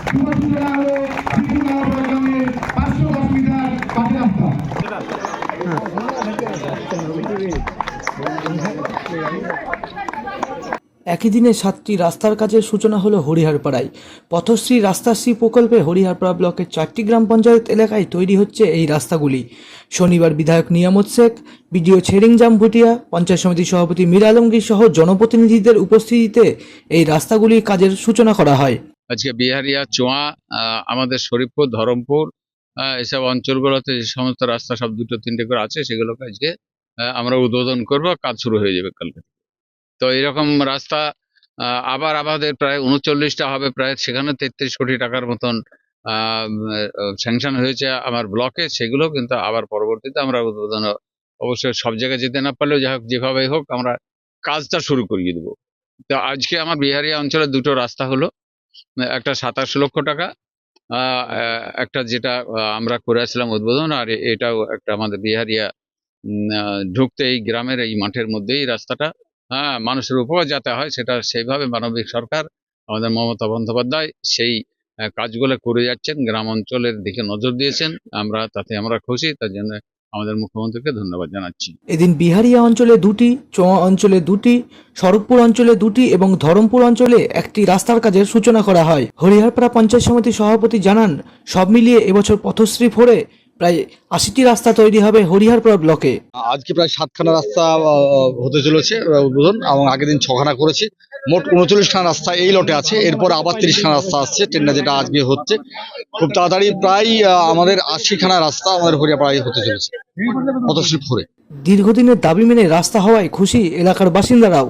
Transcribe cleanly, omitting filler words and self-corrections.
একই দিনে 7টি রাস্তার কাজের সূচনা হলো হরিহরপাড়ায়। পথশ্রী রাস্তাশ্রী প্রকল্পে হরিহরপাড়া ব্লকের 4টি গ্রাম পঞ্চায়েত এলাকায় তৈরি হচ্ছে এই রাস্তাগুলি। শনিবার বিধায়ক নিয়ামত শেখ, বিডিও ছেড়িংজাম ভুটিয়া, পঞ্চায়েত সমিতির সভাপতি মীর আলমগীর সহ জনপ্রতিনিধিদের উপস্থিতিতে এই রাস্তাগুলির কাজের সূচনা করা হয়। আজকে বিহারিয়া, চোয়া, আমাদের শরীফপুর, ধরমপুর, এসব অঞ্চলগুলোতে যে সমস্ত রাস্তা সব 2-3টে করে আছে, সেগুলোকে আজকে আমরা উদ্বোধন করব, কাজ শুরু হয়ে যাবে কালকে। তো এরকম রাস্তা আবার আমাদের প্রায় 39টা হবে, প্রায় সেখানে 33 কোটি টাকার মতন স্যাংশন হয়েছে আমার ব্লকে। সেগুলো কিন্তু আবার পরবর্তীতে আমরা উদ্বোধন, অবশ্যই সব জায়গায় যেতে না পারলেও যাই হোক, যেভাবে হোক আমরা কাজটা শুরু করিয়ে দেবো। তো আজকে আমার বিহারিয়া অঞ্চলে 2টো রাস্তা হলো, একটা 27 লক্ষ টাকা, একটা যেটা আমরা করে আসলাম উদ্বোধন, আর এটাও একটা আমাদের বিহারিয়া ঢুকতে এই গ্রামের এই মাঠের মধ্যেই রাস্তাটা মানুষের উপকার যাতে হয়, সেটা সেইভাবে মানবিক সরকার আমাদের মমতা বন্দ্যোপাধ্যায় সেই কাজগুলো করে যাচ্ছেন, গ্রাম অঞ্চলের দিকে নজর দিয়েছেন। তাতে আমরা খুশি, তার জন্য আমাদের মুখ্যমন্ত্রীকে ধন্যবাদ জানাচ্ছি। এদিন বিহারিয়া অঞ্চলে 2টি, চোয়া অঞ্চলে 2টি, শরৎপুর অঞ্চলে 2টি এবং ধরমপুর অঞ্চলে 1টি রাস্তার কাজের সূচনা করা হয়। হরিহরপাড়া পঞ্চায়েত সমিতির সভাপতি জানান, সব মিলিয়ে এবছর পথশ্রী 4-এ প্রায় 80টি রাস্তা তৈরি হবে হরিহরপাড়া ব্লকে। আজকে প্রায় 7খানা রাস্তা হতে চলেছে উদ্বোধন, এবং আগের দিন 6খানা করেছি। মোট 39খানা রাস্তা এই লটে আছে, এরপর আবার 30খানা রাস্তা আসছে, ট্রেনটা যেটা আজকে হচ্ছে। খুব তাড়াতাড়ি প্রায় আমাদের 80খানা রাস্তা আমাদের হরিহরপাড়ায় হতে চলেছে পথশ্রী 4-এ। দীর্ঘদিনের দাবি মেনে রাস্তা হওয়ায় খুশি এলাকার বাসিন্দারাও।